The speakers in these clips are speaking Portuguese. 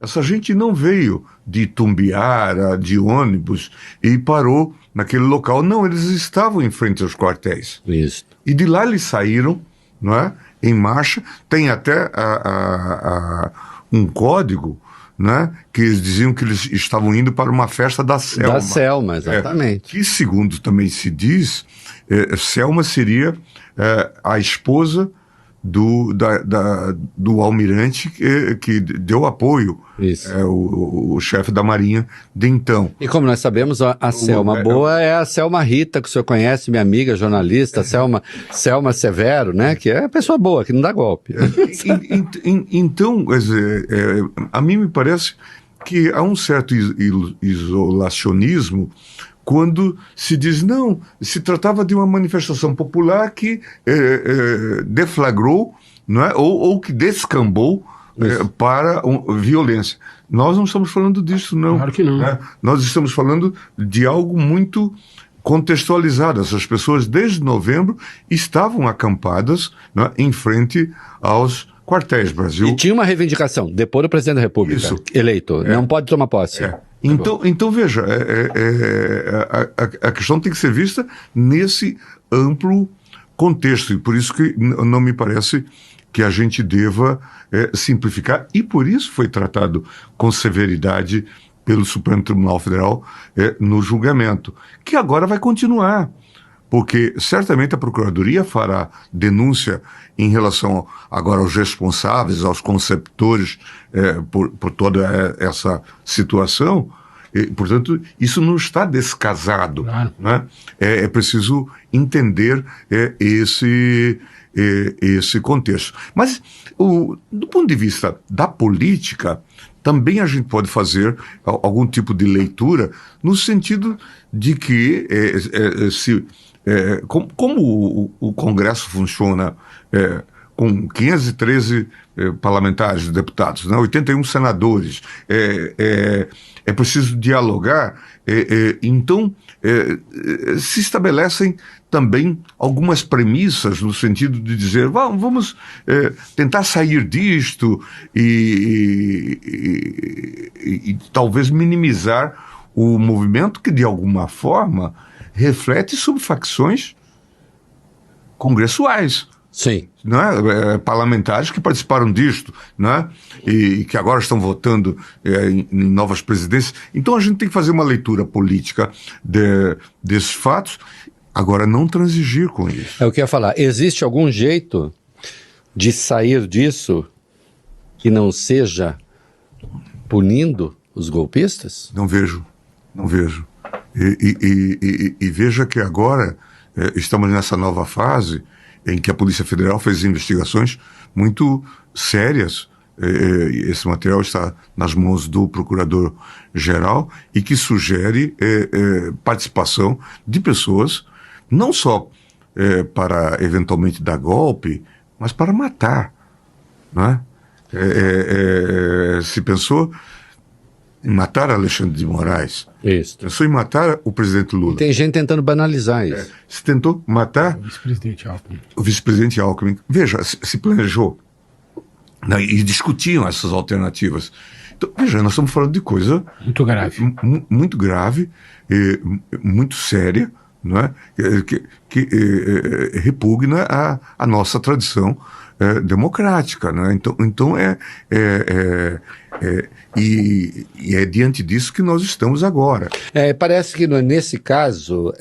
Essa gente não veio de Itumbiara, de ônibus, e parou naquele local. Não, eles estavam em frente aos quartéis. Isso. E de lá eles saíram, não é? Em marcha. Tem até um código, né? Que eles diziam que eles estavam indo para uma festa da Selma. Da Selma, exatamente. Que, segundo também se diz, Selma seria a esposa do almirante que deu apoio, o chefe da Marinha de então. E como nós sabemos, a Selma boa é a Selma Rita, que o senhor conhece, minha amiga jornalista, Selma Severo, né? Que é a pessoa boa, que não dá golpe. Então, quer dizer, a mim me parece que há um certo isolacionismo quando se diz, não, se tratava de uma manifestação popular que deflagrou, não é? ou que descambou para violência. Nós não estamos falando disso, não. Claro que não. Né? Nós estamos falando de algo muito contextualizado. Essas pessoas, desde novembro, estavam acampadas, né, em frente aos quartéis. Brasil. E tinha uma reivindicação, depor o presidente da República, eleito, não pode tomar posse. Então veja, a questão tem que ser vista nesse amplo contexto, e por isso que não me parece que a gente deva simplificar, e por isso foi tratado com severidade pelo Supremo Tribunal Federal no julgamento, que agora vai continuar. Porque certamente a Procuradoria fará denúncia em relação agora aos responsáveis, aos conceptores por toda essa situação. E, portanto, isso não está descasado. Claro. Né? É preciso entender esse contexto. Mas, do ponto de vista da política, também a gente pode fazer algum tipo de leitura no sentido de que como o Congresso funciona com 513 parlamentares, deputados, né, 81 senadores, é preciso dialogar, então se estabelecem também algumas premissas no sentido de dizer, vamos tentar sair disto e talvez minimizar o movimento que de alguma forma reflete sobre facções congressuais. Sim. Né? Parlamentares que participaram disto, né? E que agora estão votando em novas presidências. Então a gente tem que fazer uma leitura política desses fatos, agora não transigir com isso. É o que eu ia falar. Existe algum jeito de sair disso que não seja punindo os golpistas? Não vejo. E veja que agora estamos nessa nova fase em que a Polícia Federal fez investigações muito sérias. Esse material está nas mãos do Procurador-Geral e que sugere participação de pessoas, não só para eventualmente dar golpe, mas para matar. Não é? Se pensou em matar Alexandre de Moraes. Isso. Pensou em matar o presidente Lula. E tem gente tentando banalizar isso. Se tentou matar o vice-presidente Alckmin. Veja, se planejou. Né, e discutiam essas alternativas. Então, veja, nós estamos falando de coisa muito grave, muito grave, muito séria, não é? Que repugna a nossa tradição democrática, né? Então e é diante disso que nós estamos agora. Parece que nesse caso,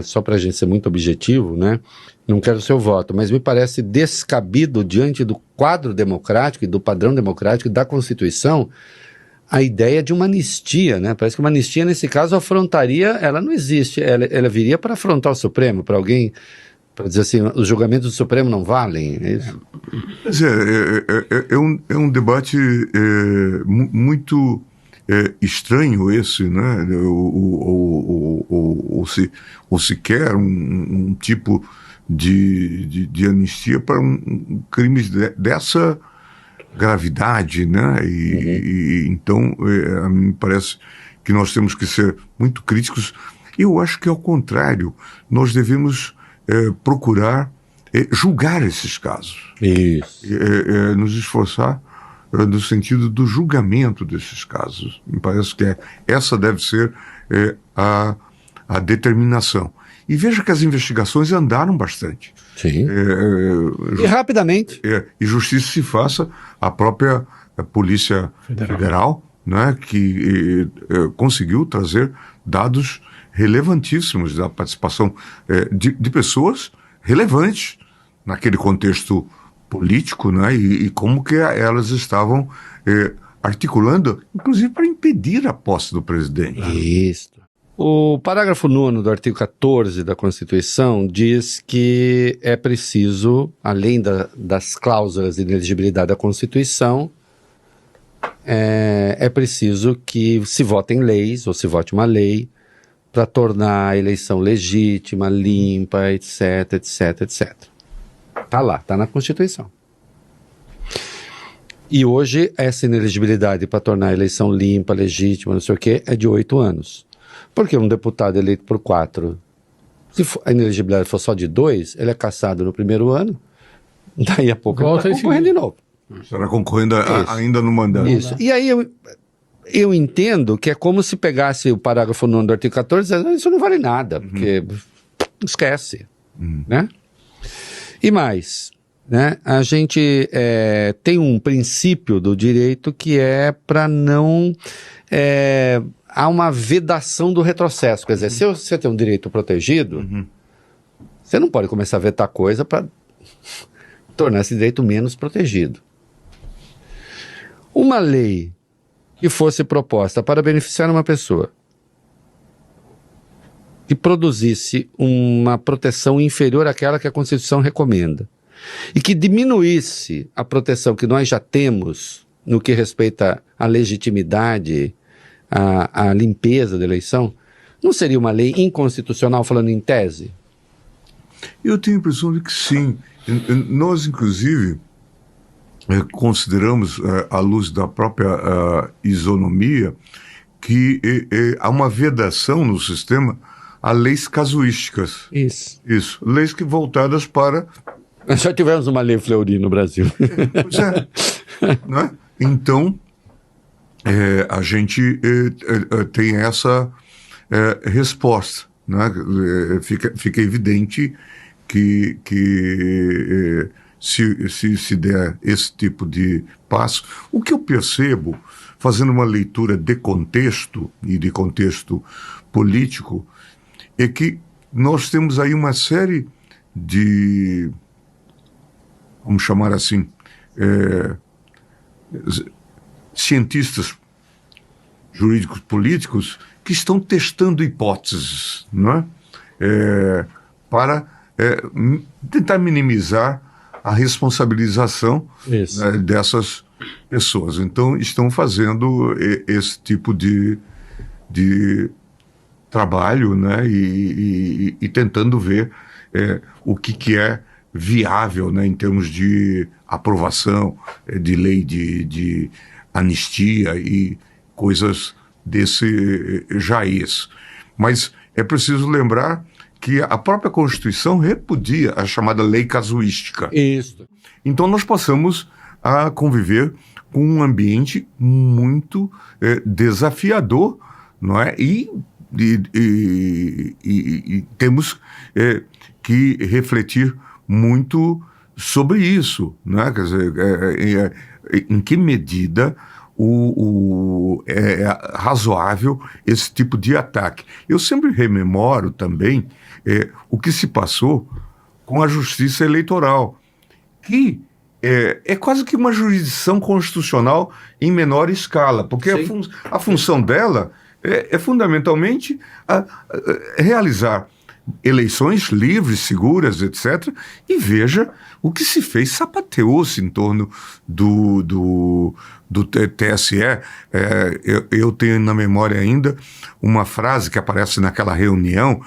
só para a gente ser muito objetivo, né? Não quero o seu voto, mas me parece descabido diante do quadro democrático e do padrão democrático da Constituição a ideia de uma anistia, né? Parece que uma anistia, nesse caso, afrontaria, ela não existe, ela viria para afrontar o Supremo, para alguém, para dizer assim, os julgamentos do Supremo não valem, é isso? Quer dizer, é um debate muito estranho esse, né? Ou sequer um tipo de anistia para crimes dessa gravidade, né? Então, a mim me parece que nós temos que ser muito críticos. Eu acho que, ao contrário, nós devemos procurar julgar esses casos. Isso. Nos esforçar no sentido do julgamento desses casos. Me parece que essa deve ser a determinação. E veja que as investigações andaram bastante. Sim. E rapidamente. E justiça se faça a própria Polícia Federal, né, que conseguiu trazer dados relevantíssimos da participação de pessoas relevantes naquele contexto político, né, e como que elas estavam articulando, inclusive para impedir a posse do presidente. Isso. O parágrafo 9º do artigo 14 da Constituição diz que é preciso, além das cláusulas de inelegibilidade da Constituição, é preciso que se votem leis, ou se vote uma lei, para tornar a eleição legítima, limpa, etc, etc, etc. Está lá, está na Constituição. E hoje, essa inelegibilidade para tornar a eleição limpa, legítima, não sei o quê, é de 8 anos. Porque um deputado eleito por 4, se a inelegibilidade for só de 2, ele é cassado no primeiro ano, daí a pouco ele está concorrendo de novo. Estará concorrendo ainda no mandato. Isso. E aí eu entendo que é como se pegasse o parágrafo 9 do artigo 14 e dizendo, isso não vale nada, porque esquece, né? E mais, né? A gente tem um princípio do direito que é para não... há uma vedação do retrocesso. Quer dizer, se você tem um direito protegido, você não pode começar a vetar coisa para tornar esse direito menos protegido. Uma lei que fosse proposta para beneficiar uma pessoa que produzisse uma proteção inferior àquela que a Constituição recomenda e que diminuísse a proteção que nós já temos no que respeita à legitimidade, à limpeza da eleição, não seria uma lei inconstitucional, falando em tese? Eu tenho a impressão de que sim. Nós, inclusive, consideramos, à luz da própria isonomia, que há uma vedação no sistema a leis casuísticas. Isso. Leis que voltadas para... Nós já tivemos uma lei Fleury no Brasil. Pois é. Não é? Então, a gente tem essa resposta. Né? Fica evidente que se der esse tipo de passo, o que eu percebo, fazendo uma leitura de contexto e de contexto político, é que nós temos aí uma série de, vamos chamar assim, cientistas jurídicos políticos que estão testando hipóteses, não é? Para tentar minimizar a responsabilização dessas pessoas. Então, estão fazendo esse tipo de trabalho, né? E tentando ver o que é viável, né? Em termos de aprovação de lei de anistia e coisas desse jaiz. Mas é preciso lembrar que a própria Constituição repudia a chamada lei casuística. Isso. Então nós passamos a conviver com um ambiente muito desafiador, não é? E temos que refletir muito sobre isso, né? Quer dizer, em que medida é razoável esse tipo de ataque. Eu sempre rememoro também o que se passou com a justiça eleitoral, que é quase que uma jurisdição constitucional em menor escala, porque a função dela é fundamentalmente realizar eleições livres, seguras, etc. E veja o que se fez, sapateou-se em torno do TSE. Eu tenho na memória ainda uma frase que aparece naquela reunião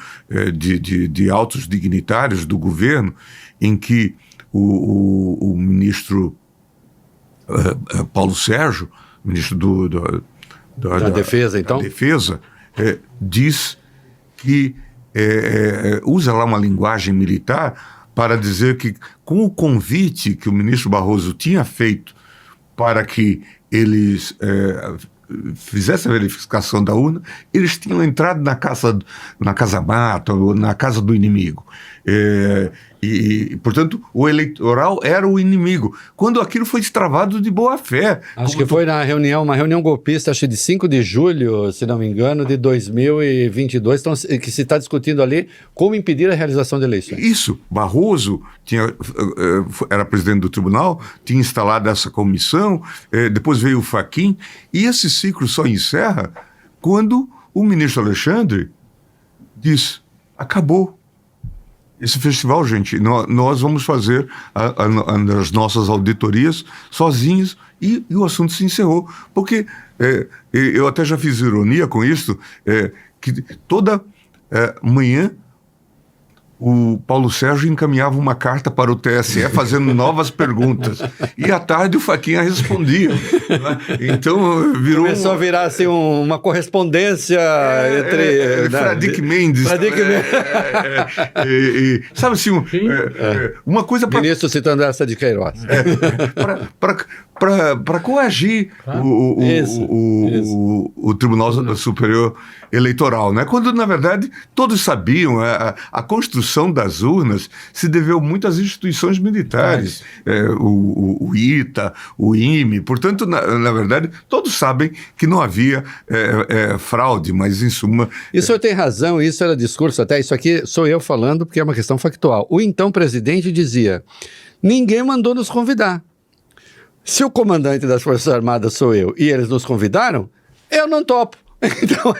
de altos dignitários do governo, em que o ministro Paulo Sérgio, ministro da Defesa, então? Da Defesa, diz que usa lá uma linguagem militar para dizer que, com o convite que o ministro Barroso tinha feito para que eles fizessem a verificação da urna, eles tinham entrado na casa mata, ou na casa do inimigo. Portanto, o eleitoral era o inimigo, quando aquilo foi destravado de boa fé. Acho que foi uma reunião golpista, acho de 5 de julho, se não me engano, de 2022, então, que se está discutindo ali como impedir a realização de eleições. Isso, Barroso era presidente do tribunal, tinha instalado essa comissão, depois veio o Fachin, e esse ciclo só encerra quando o ministro Alexandre diz: acabou. Esse festival, gente, nós vamos fazer as nossas auditorias sozinhos, e o assunto se encerrou. Porque eu até já fiz ironia com isso, que toda manhã o Paulo Sérgio encaminhava uma carta para o TSE fazendo novas perguntas, e à tarde o Fachin respondia, né? Então virou... Começou a virar assim uma correspondência entre... Fradique Mendes. Sabe assim, uma coisa para... Ministro citando essa de Queiroz. Para coagir o Tribunal Superior Eleitoral, né? Quando, na verdade, todos sabiam, a construção das urnas se deveu muito às instituições militares, o ITA, o IME, portanto, na verdade, todos sabem que não havia fraude, mas, em suma... E o senhor tem razão, isso era discurso, até isso aqui sou eu falando, porque é uma questão factual. O então presidente dizia: ninguém mandou nos convidar. Se o comandante das Forças Armadas sou eu e eles nos convidaram, eu não topo. Então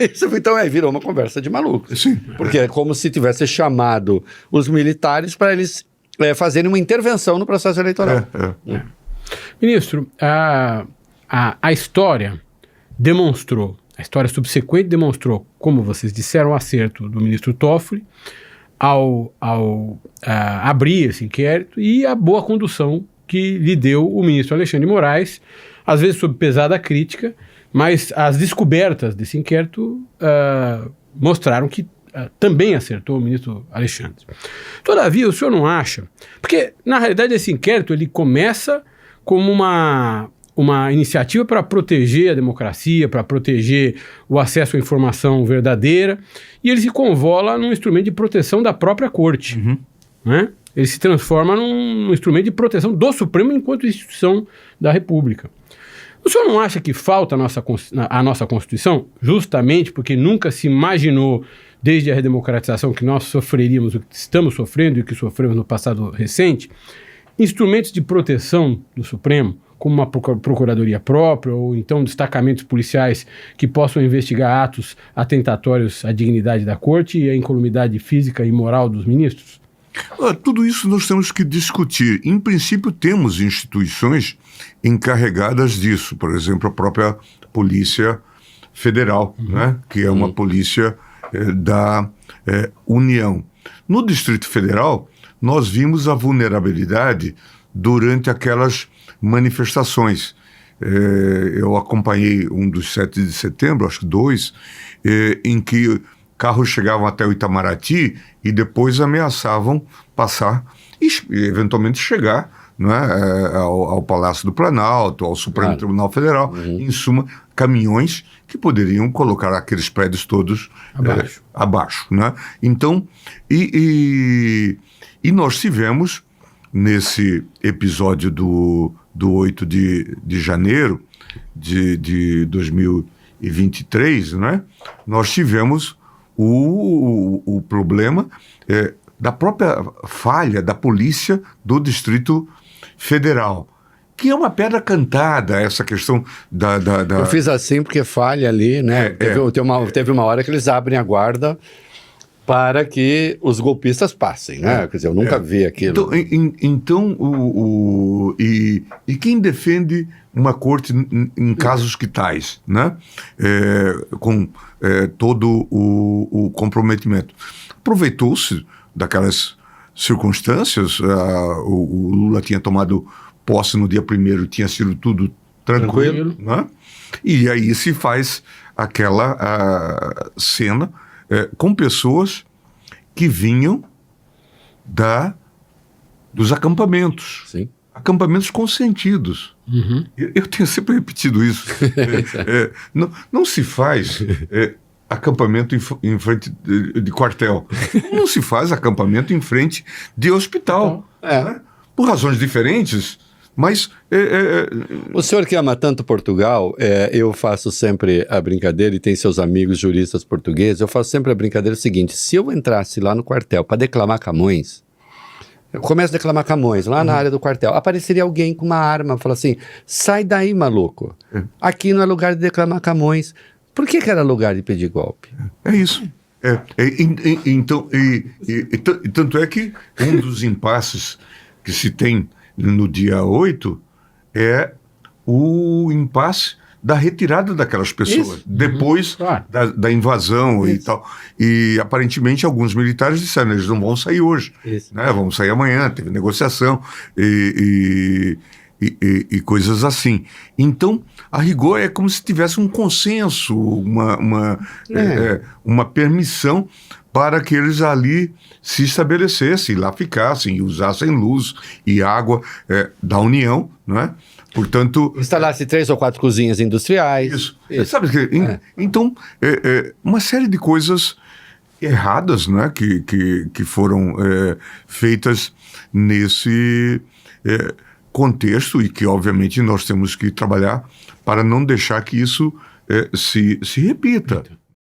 virou uma conversa de maluco. Sim. Porque é como se tivesse chamado os militares para eles fazerem uma intervenção no processo eleitoral. Ministro, a história demonstrou, a história subsequente demonstrou, como vocês disseram, o acerto do ministro Toffoli ao abrir esse inquérito, e a boa condução que lhe deu o ministro Alexandre de Moraes, às vezes sob pesada crítica, mas as descobertas desse inquérito mostraram que também acertou o ministro Alexandre. Todavia, o senhor não acha... Porque, na realidade, esse inquérito ele começa como uma iniciativa para proteger a democracia, para proteger o acesso à informação verdadeira, e ele se convola num instrumento de proteção da própria corte, né? Ele se transforma num instrumento de proteção do Supremo enquanto instituição da República. O senhor não acha que falta a nossa Constituição, justamente porque nunca se imaginou, desde a redemocratização, que nós sofreríamos o que estamos sofrendo e o que sofremos no passado recente, instrumentos de proteção do Supremo, como uma procuradoria própria, ou então destacamentos policiais que possam investigar atos atentatórios à dignidade da Corte e à incolumidade física e moral dos ministros? Tudo isso nós temos que discutir. Em princípio, temos instituições encarregadas disso. Por exemplo, a própria Polícia Federal, né? Que é uma polícia da União. No Distrito Federal, nós vimos a vulnerabilidade durante aquelas manifestações. Eu acompanhei um dos 7 de setembro, acho que 2, em que carros chegavam até o Itamaraty e depois ameaçavam passar e eventualmente chegar, não é, ao Palácio do Planalto, ao Supremo Tribunal Federal, em suma, caminhões que poderiam colocar aqueles prédios todos abaixo, né? Então, e nós tivemos, nesse episódio do 8 de janeiro de 2023, né? Nós tivemos o problema da própria falha da polícia do Distrito Federal, que é uma pedra cantada, essa questão da... Eu fiz assim porque falha ali, né? Teve uma hora que eles abrem a guarda para que os golpistas passem, né? Quer dizer, eu nunca vi aquilo. Então quem defende uma corte em casos que tais, né? Com todo o comprometimento. Aproveitou-se daquelas circunstâncias, o Lula tinha tomado posse no dia 1º, tinha sido tudo tranquilo. Né? E aí se faz aquela cena com pessoas que vinham dos acampamentos. Sim. acampamentos consentidos. Eu tenho sempre repetido isso. Não se faz acampamento em frente de quartel. Não se faz acampamento em frente de hospital. Né? Por razões diferentes, mas... O senhor que ama tanto Portugal, eu faço sempre a brincadeira, e tem seus amigos juristas portugueses, eu faço sempre a brincadeira seguinte: se eu entrasse lá no quartel para declamar Camões, eu começo a declamar Camões, lá na área do quartel, apareceria alguém com uma arma, fala assim: sai daí, maluco, aqui não é lugar de declamar Camões. Por que era lugar de pedir golpe? É isso. Então, tanto é que um dos impasses que se tem no dia 8 é o impasse da retirada daquelas pessoas, depois da invasão e tal. E aparentemente alguns militares disseram: eles não vão sair hoje, né? Vão sair amanhã, teve negociação e coisas assim. Então, a rigor é como se tivesse um consenso, uma permissão para que eles ali se estabelecessem, lá ficassem e usassem luz e água da União, não é? Portanto... instalasse 3 ou 4 cozinhas industriais. Isso. Sabe, então, uma série de coisas erradas, né, que foram feitas nesse contexto, e que, obviamente, nós temos que trabalhar para não deixar que isso se repita.